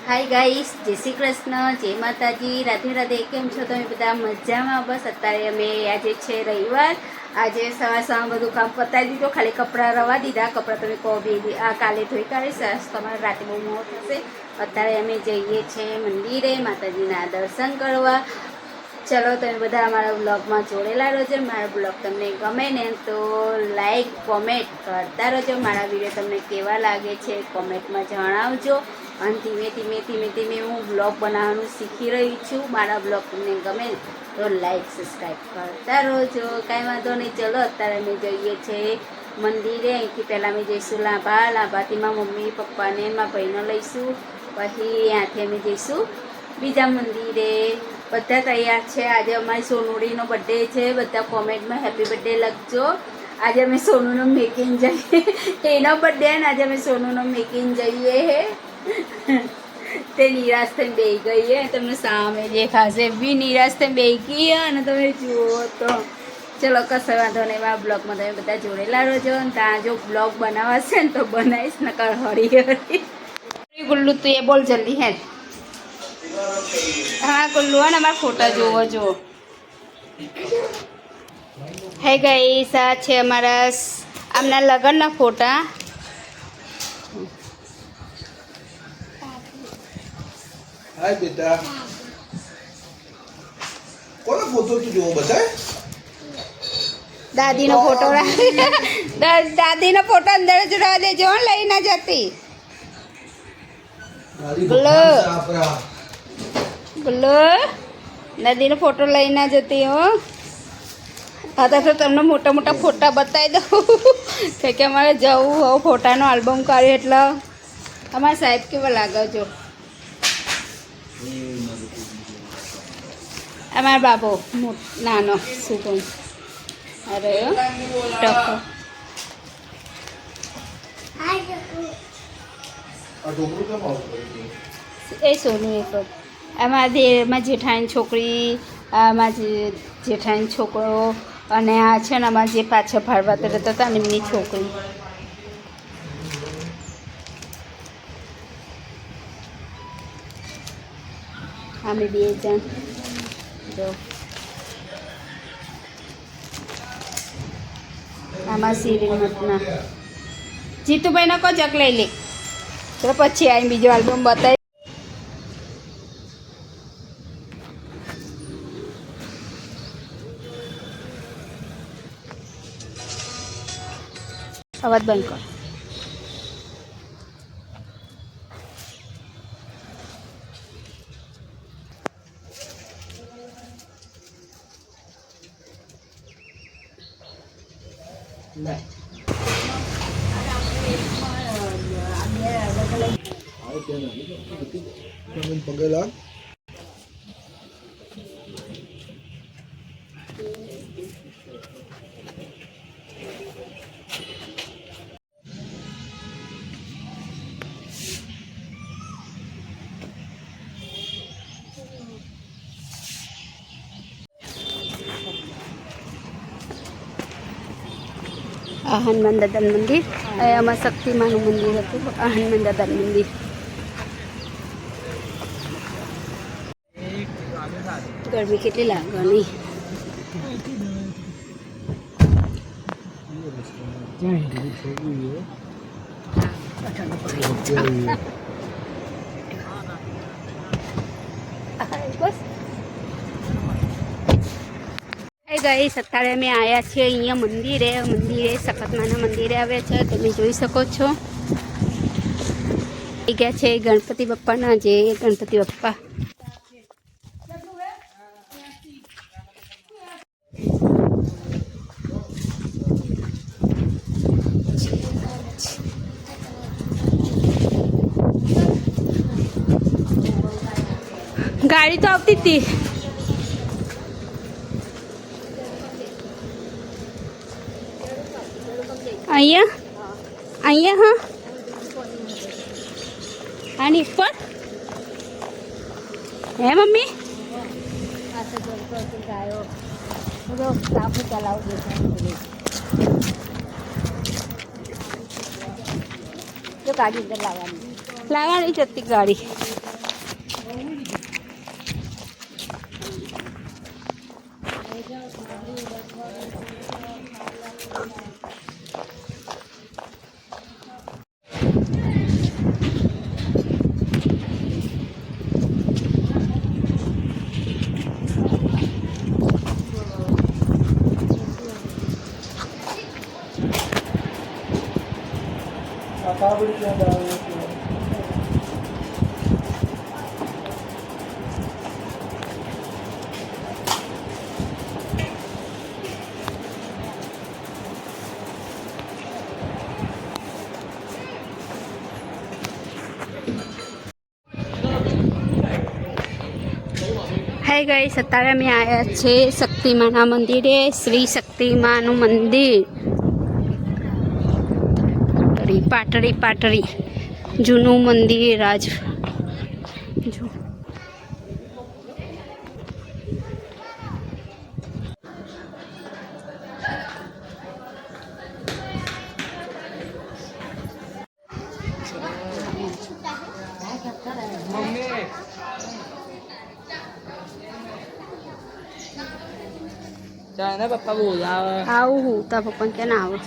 Hi guys, જય શ્રી કૃષ્ણ, જય માતાજી, રાધે રાધે. કેમ છો તમે બધા? મજામાં? બસ અત્યારે અમે આજે છે રવિવાર. આજે સવાર બધું કામ પતાવી દીધું, ખાલી કપડાં રવા દીધા. કપડાં તમે કહો બી આ કાલે ધોઈ કાઢીશ, તમારે રાતે બહુ મોડું થશે. અત્યારે અમે જઈએ છીએ મંદિરે માતાજીના દર્શન કરવા. ચલો, તમે બધા અમારા બ્લોગમાં જોડેલા રહેજો. મારા બ્લોગ તમને ગમે ને તો લાઈક કોમેન્ટ કરતા રહેજો. મારા વિડીયો તમને કેવા લાગે છે કોમેન્ટમાં જણાવજો. અને ધીમે ધીમે હું બ્લોગ બનાવવાનું શીખી રહી છું. મારા બ્લોગ તમને ગમે તો લાઈક સબસ્ક્રાઈબ કરતા રહેજો. કાંઈ વાંધો નહીં. ચલો, અત્યારે અમે જઈએ છીએ મંદિરે. અહીંથી પહેલાં અમે જઈશું લાભાથી મારા મમ્મી પપ્પાને મારા ભાઈને લઈશું. પછી ત્યાંથી અમે જઈશું બીજા મંદિરે. બધા તૈયાર છે. આજે અમારી સોનુડીનો બર્થડે છે. બધા કોમેન્ટમાં હેપી બર્થડે લખજો. આજે અમે સોનુનો મેકિંગ જઈએ. એનો બર્થડે ને આજે અમે સોનુનો મેકિંગ જઈએ હે. તે નિરાશ થઈને બેસી ગઈ હે. તમને સામે દેખાશે બી નિરાશ થઈને બેસી ગઈ અને તમે જુઓ તો. ચલો, કશો વાંધો નહીં. આ બ્લોગમાં તમે બધા જોડેલા રહેજો. અને ત્યાં જો બ્લોગ બનાવાશે ને તો બનાવીશ, નકર હરી ગુલ્લુ તું એ બોલ જલ્દી હે. હા ગુલ્લુ, ને અમારા ફોટા જોવો જો. હે ગાઈસ, આ છે અમારા આમના લગ્નના ફોટા. હાય બેટા, કોનો ફોટો તું જોવો બતાય? દાદીનો ફોટો દાદીનો ફોટો અંદર જ રહેવા દેજો, લઈ ના જતી. બોલો બોલો, દાદીનો ફોટો લઈ ના જતી હો. હા તો તમને મોટા મોટા ફોટા બતાવી દઉં કે અમારે જવું હવે ફોટાનો આલ્બમ કાઢ્યો એટલે. અમારા સાહેબ કેવા લાગે છો? અમારા બાબો નાનો શું કહું? અરે ટકો એ સોનું એક એમાં જેઠાણી છોકરી, આમાં જેઠાણી છોકરો, અને આ છે ને આમાં જે પાછળ ફાળવા રહેતા હતા ને એમની છોકરી. અમે બે જણ જો. આમાં સિરિયલમાં જીતુભાઈ નો કો જગ લઈ લે તો પછી આવીને બીજો આલ્બમ બતાવી. અવાજ બંધ કર. પગેલા આ હનુમાન દાદાનું મંદિર. આમાં શક્તિમાનું મંદિર હતું. આ હનુમાન દાદાનું મંદિર. ગરમી કેટલી લાગે નહીં. બસ ગાઈસ, અત્યારે અમે આવ્યા છીએ અહીંયા મંદિરે સખતમાના મંદિરે આવ્યા છે. તમે જોઈ શકો છો. એ ગયા છે ગણપતિ બાપ્પાના. જે ગણપતિ બાપ્પા ગાડી તો આવતી હતી. અહીંયા હા, આની ઉપર હે મમ્મી? ગાયો જો ગાડી અંદર લાવવાની જતી ગાડી. હાય ગાઈસ, અત્યારે અમે આવ્યા છે શક્તિમાના મંદિરે. શ્રી શક્તિમાનું મંદિર પાટડી પાટડી જૂનું મંદિર આજ જો. Trời papa bola. આવું હું તાર પપ્પા કે ના આવે.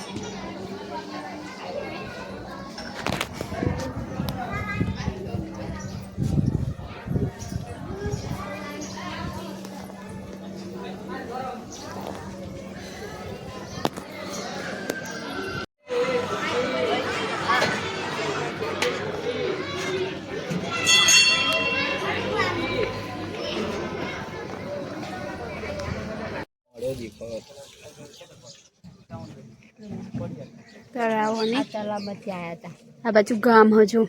તળાવો ને તળાવ બચી આવ્યા હતા. આ બાજુ ગામ હજુ.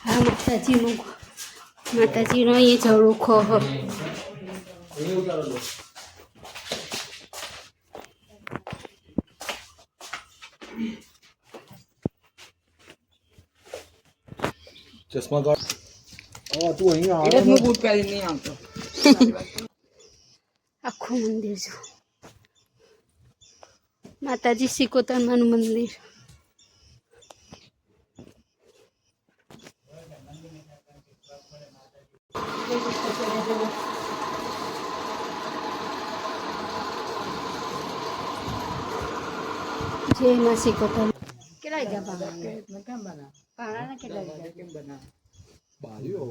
હા માતાજીનો અહીં ઝરૂખો હ. ચશ્મા કાઢ. હા તું અહીંયા એટલે હું બૂટ પહેરીને નહીં આવતો. આખું મંદિર જો. માતાજી સિકોતરમાનું મંદિર. જય માં સિકોતર. કેટલા લીધા પાણા? કેમ બના? પાણાના કેટલા લીધા? કેમ બના? બારીઓ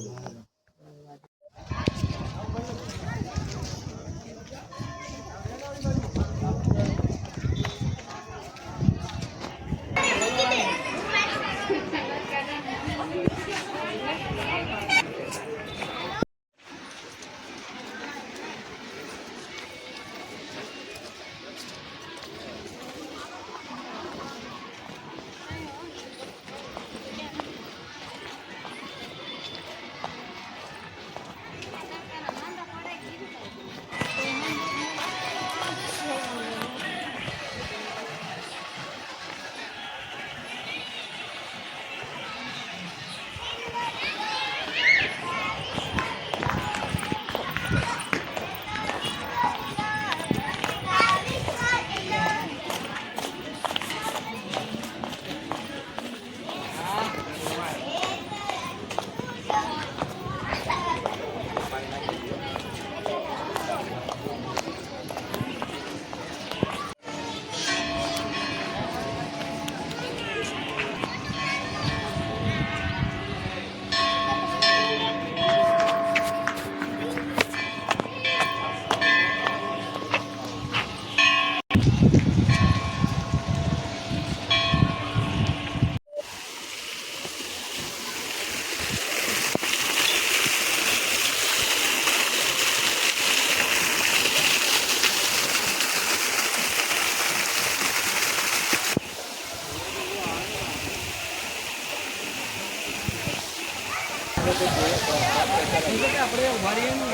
આપણે ઉભા રહીએ ને.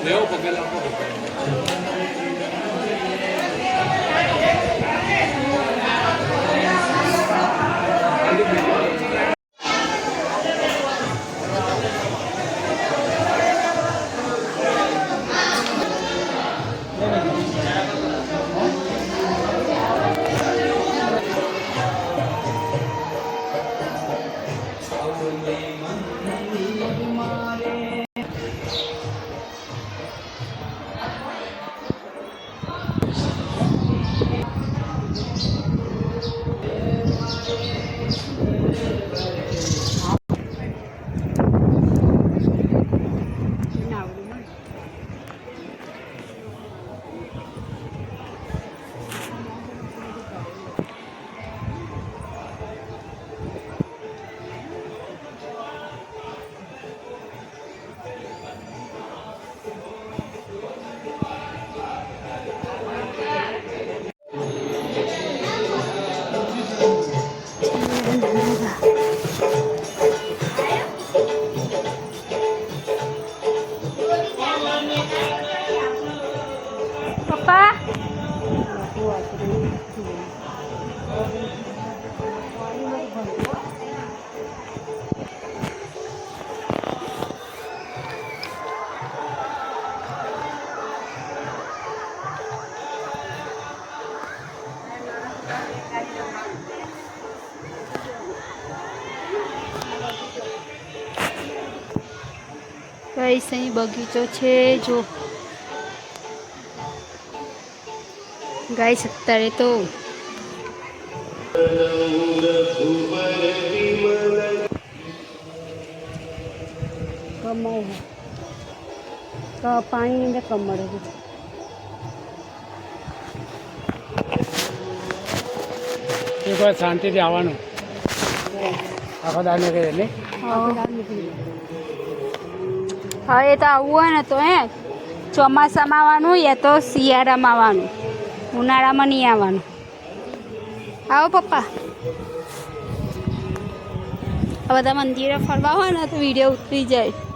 લેવો પગે લાગો. ગાઈસ અહીં બગીચો છે જો ગાઈસ અત્યારે તો કમળ તો પાણીની અંદર કમળ હતું એક વાર શાંતિથી આવવાનું આખો દાળ નીકળે એટલે હા એ તો આવવું હોય ને તો ચોમાસામાં આવવાનું યા તો શિયાળામાં આવવાનું ઉનાળામાં નહીં આવવાનું આવો પપ્પા આ બધા મંદિરે ફરવા હોય ને તો વિડીયો ઉતરી જાય